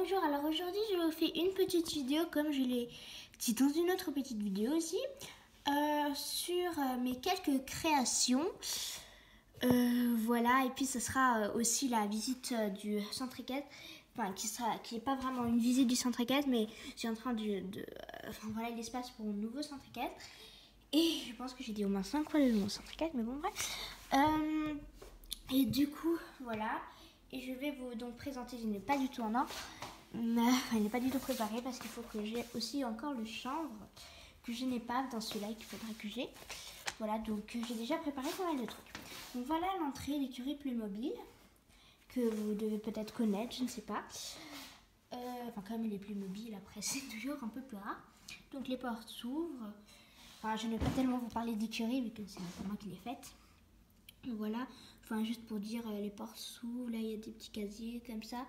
Bonjour, alors aujourd'hui je vous fais une petite vidéo comme je l'ai dit dans une autre petite vidéo aussi sur mes quelques créations. Voilà, et puis ce sera aussi la visite du centre équestre, enfin qui n'est pas vraiment une visite du centre équestre, mais je suis en train voilà l'espace pour un nouveau centre équestre. Et je pense que j'ai dit au moins 5 fois le nouveau centre équestre, mais bon bref. Et du coup, voilà. Et je vais vous donc présenter, je n'ai pas du tout en ordre, elle n'est pas du tout préparée parce qu'il faut que j'ai aussi encore le chanvre que je n'ai pas dans celui-là et qu'il faudra que j'ai. Voilà, donc j'ai déjà préparé pas mal de trucs. Donc voilà l'entrée, l'écurie Playmobil que vous devez peut-être connaître, je ne sais pas. Enfin, comme il est Playmobil, après c'est toujours un peu plus rare. Donc les portes s'ouvrent. Enfin, je ne vais pas tellement vous parler d'écurie vu que c'est pas moi qui l'ai faite. Voilà, enfin juste pour dire les portes s'ouvrent, là il y a des petits casiers comme ça.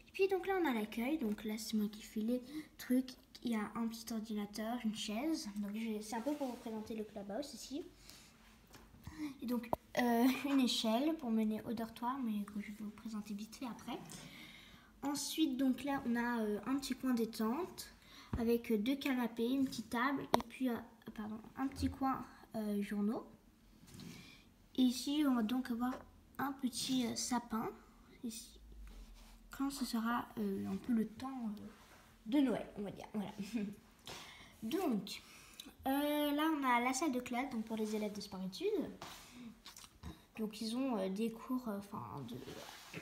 Et puis donc là on a l'accueil, donc là c'est moi qui fais les trucs. Il y a un petit ordinateur, une chaise, donc c'est un peu pour vous présenter le clubhouse ici. Et donc une échelle pour mener au dortoir, mais que je vais vous présenter vite fait après. Ensuite donc là on a un petit coin détente avec deux canapés, une petite table et puis un petit coin journaux. Et ici, on va donc avoir un petit sapin, ici, quand ce sera un peu le temps de Noël, on va dire. Voilà. Donc, là, on a la salle de classe donc pour les élèves de sport-études. Donc, ils ont des cours,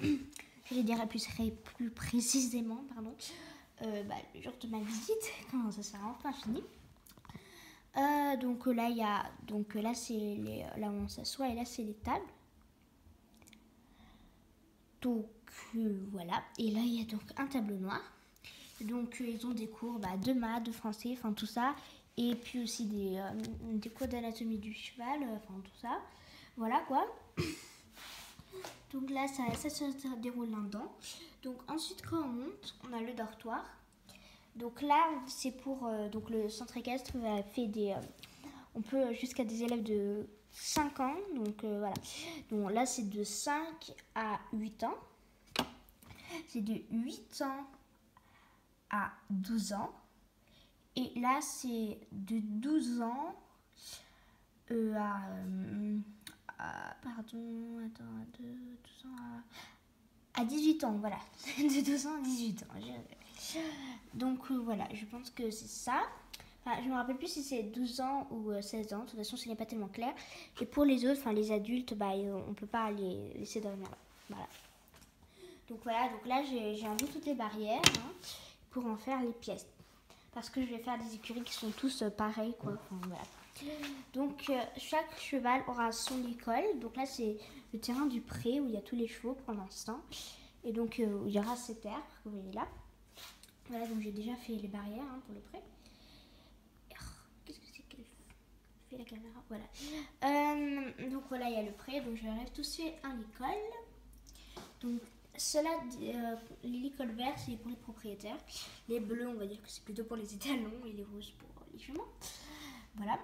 je les dirai plus précisément, pardon, le jour de ma visite, quand ça sera enfin fini. Donc là il y a là c'est là où on s'assoit et là c'est les tables. Donc voilà, et là il y a donc un tableau noir. Donc ils ont des cours de maths, de français, enfin tout ça, et puis aussi des cours d'anatomie du cheval, enfin tout ça. Voilà quoi. Donc là ça se déroule là-dedans. Donc ensuite quand on monte, on a le dortoir. Donc là c'est pour donc le centre équestre fait on peut jusqu'à des élèves de 5 ans, donc voilà. Donc là, c'est de 5 à 8 ans. C'est de 8 ans à 12 ans. Et là, c'est de 12 ans à 18 ans, voilà. De 12 ans à 18 ans. Donc voilà, je pense que c'est ça. Enfin, je ne me rappelle plus si c'est 12 ans ou 16 ans. De toute façon, ce n'est pas tellement clair. Et pour les autres, enfin les adultes, on ne peut pas les laisser dormir là. Voilà. Donc voilà, donc là, j'ai enlevé toutes les barrières pour en faire les pièces. Parce que je vais faire des écuries qui sont tous pareils, quoi. Enfin, voilà. Donc, chaque cheval aura son école. Donc là, c'est le terrain du pré où il y a tous les chevaux pour l'instant. Et donc, il y aura cette herbe que vous voyez là. Voilà, donc j'ai déjà fait les barrières pour le pré. Qu'est-ce que c'est qu'elle fait la caméra? Voilà. Donc voilà, il y a le pré. Donc je leur ai tous fait un école. Donc cela, l'école verte, c'est pour les propriétaires. Les bleus, on va dire que c'est plutôt pour les étalons. Et les roses pour les chemins. Voilà.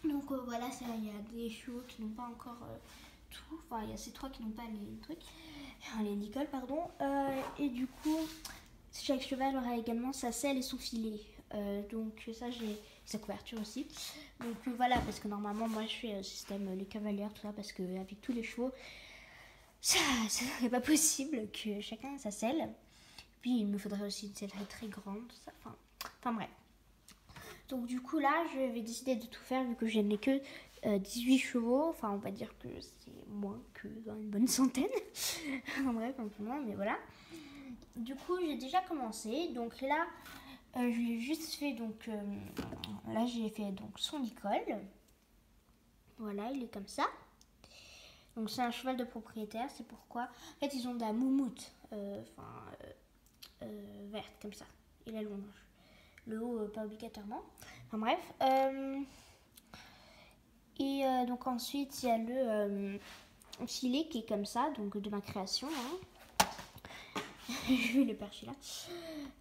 Donc voilà, il y a des chevaux qui n'ont pas encore tout. Enfin, il y a ces trois qui n'ont pas les trucs. Les Nicole, pardon. Et du coup, chaque cheval aura également sa selle et son filet. Donc ça, j'ai sa couverture aussi. Donc voilà, parce que normalement, moi, je fais système les cavalières, tout ça, parce qu'avec tous les chevaux, ça n'est pas possible que chacun ait sa selle. Puis il me faudrait aussi une sellerie très grande, tout ça. Enfin bref. Donc du coup là, je vais décider de tout faire vu que je n'ai que 18 chevaux. Enfin, on va dire que c'est moins que dans une bonne centaine. En bref, un peu moins, mais voilà. Du coup, j'ai déjà commencé. Donc là, je l'ai juste fait. Donc là, j'ai fait donc son école. Voilà, il est comme ça. Donc c'est un cheval de propriétaire. C'est pourquoi. En fait, ils ont de la moumoute, verte comme ça. Et la longe. Le haut, pas obligatoirement. Enfin bref. Donc ensuite, il y a le filet qui est comme ça, donc de ma création. Je vais le percher là.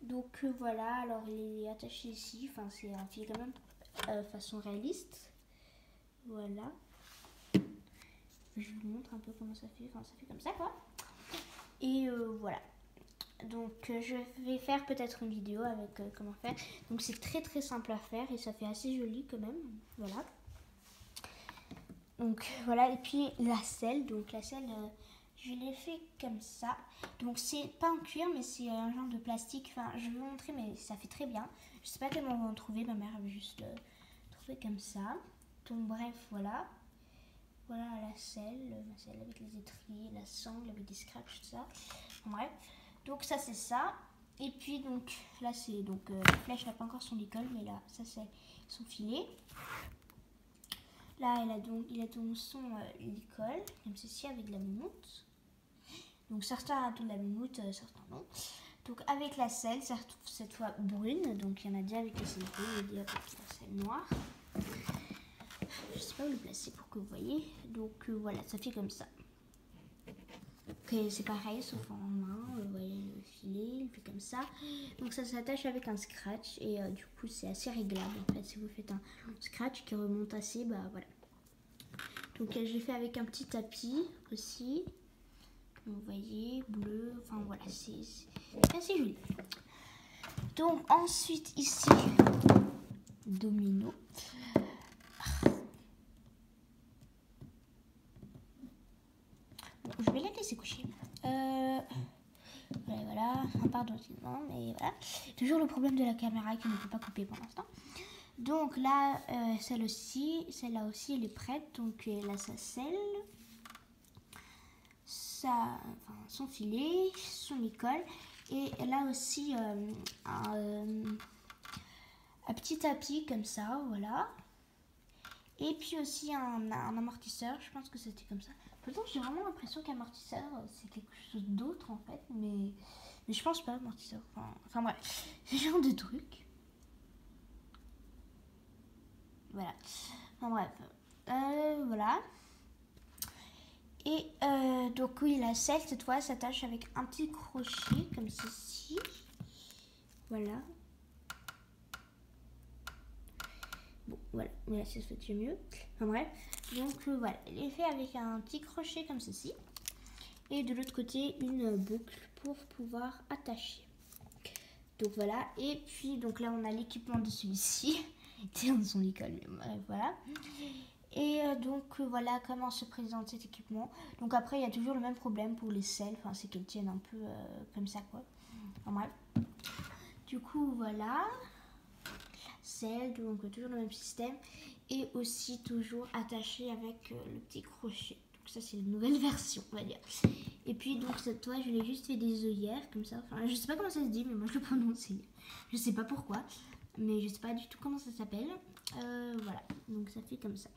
Donc voilà, alors il est attaché ici. Enfin, c'est un filet quand même façon réaliste. Voilà. Je vous montre un peu comment ça fait. Enfin, ça fait comme ça, quoi. Et voilà. Donc je vais faire peut-être une vidéo avec comment faire. Donc c'est très très simple à faire et ça fait assez joli quand même. Voilà. Donc voilà, et puis la selle. Donc la selle, je l'ai fait comme ça. Donc c'est pas en cuir mais c'est un genre de plastique. Enfin je vais vous montrer mais ça fait très bien. Je sais pas tellement où en trouver, ma mère avait juste trouvé comme ça. Donc bref, voilà. Voilà la selle avec les étriers, la sangle avec des scratchs, tout ça. Bon, bref, donc ça c'est ça. Et puis donc là c'est donc la flèche n'a pas encore son école, mais là ça c'est son filet. Là il a donc son école, comme ceci avec de la moumoute. Donc certains ont de la moumoute, certains non. Donc avec la selle, cette fois brune, donc il y en a déjà avec la selle bleue, il y a déjà avec la selle noire. Je sais pas où le placer pour que vous voyez. Donc voilà, ça fait comme ça. Okay, c'est pareil sauf en main. Vous voyez le filet, il fait comme ça. Donc ça s'attache avec un scratch et du coup c'est assez réglable en fait. Si vous faites un scratch qui remonte assez, bah voilà. Donc j'ai fait avec un petit tapis aussi. Vous voyez, bleu, enfin voilà, c'est assez joli. Donc ensuite ici, domino. Je vais la laisser coucher. Voilà. Pardon, mais voilà. Toujours le problème de la caméra qui ne peut pas couper pour l'instant. Donc là, celle-là aussi, elle est prête. Donc elle a sa selle, son filet, son école. Et elle a aussi un petit tapis comme ça, voilà. Et puis aussi un amortisseur, je pense que c'était comme ça. Pourtant, j'ai vraiment l'impression qu'amortisseur, c'est quelque chose d'autre en fait, mais je pense pas, amortisseur. Enfin bref, ce genre de truc. Voilà. Enfin bref. Voilà. Et donc oui, la selle, cette fois, s'attache avec un petit crochet, comme ceci. Voilà. Bon, voilà, ça se fait déjà mieux. Enfin bref, donc voilà, elle est fait avec un petit crochet comme ceci. Et de l'autre côté, une boucle pour pouvoir attacher. Donc voilà, et puis donc là on a l'équipement de celui-ci. Il était dans son école, mais bref, voilà. Et donc voilà comment se présente cet équipement. Donc après, il y a toujours le même problème pour les selles, enfin c'est qu'elles tiennent un peu comme ça quoi. Enfin bref. Du coup, voilà. Selle, donc toujours le même système et aussi toujours attaché avec le petit crochet. Donc ça c'est la nouvelle version on va dire. Et puis donc cette fois je l'ai juste fait des œillères comme ça. Enfin je sais pas comment ça se dit mais moi je le prononce. Je sais pas pourquoi mais je sais pas du tout comment ça s'appelle. Voilà donc ça fait comme ça.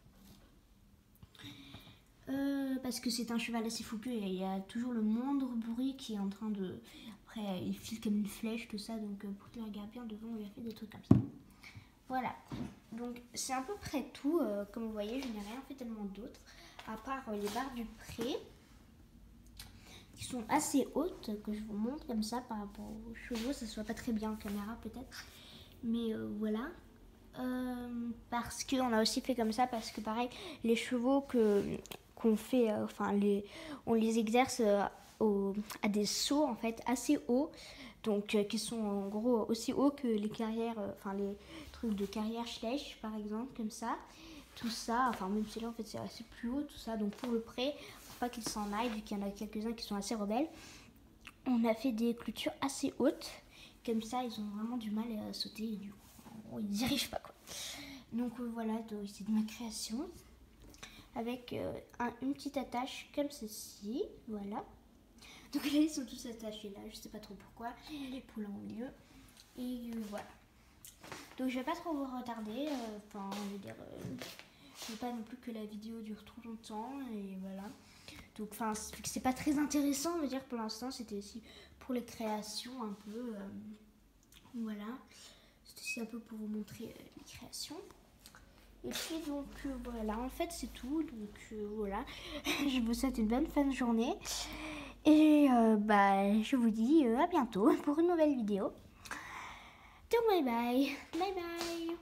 Parce que c'est un cheval assez fougueux et il y a toujours le moindre bruit qui est en train de... Après il file comme une flèche tout ça donc pour qu'il regarde bien devant on lui a fait des trucs comme ça. Voilà, donc c'est à peu près tout. Comme vous voyez, je n'ai rien fait tellement d'autres, à part les barres du pré, qui sont assez hautes, que je vous montre comme ça par rapport aux chevaux. Ça ne se voit pas très bien en caméra peut-être, mais voilà. Parce qu'on a aussi fait comme ça, parce que pareil, les chevaux qu'on fait, on les exerce à des sauts en fait assez hauts. Donc qui sont en gros aussi hauts que les carrières, les trucs de carrière Schleich par exemple, comme ça. Tout ça, enfin même celui-là en fait c'est assez plus haut, tout ça. Donc pour le pré, pour pas qu'ils s'en aillent, vu qu'il y en a quelques-uns qui sont assez rebelles, on a fait des clôtures assez hautes. Comme ça, ils ont vraiment du mal à sauter et du coup, ils n'y arrivent pas quoi. Donc voilà, c'est de ma création. Avec une petite attache comme ceci, voilà. Donc là, ils sont tous attachés là, je sais pas trop pourquoi. Les poulains au milieu. Et voilà. Donc je vais pas trop vous retarder. Je veux dire, je veux pas non plus que la vidéo dure trop longtemps. Et voilà. Donc c'est pas très intéressant, on veut dire pour l'instant. C'était aussi pour les créations un peu. Voilà. C'était aussi un peu pour vous montrer les créations. Et puis donc voilà, en fait c'est tout. Donc voilà. Je vous souhaite une bonne fin de journée. Et je vous dis à bientôt pour une nouvelle vidéo. Donc bye bye. Bye bye.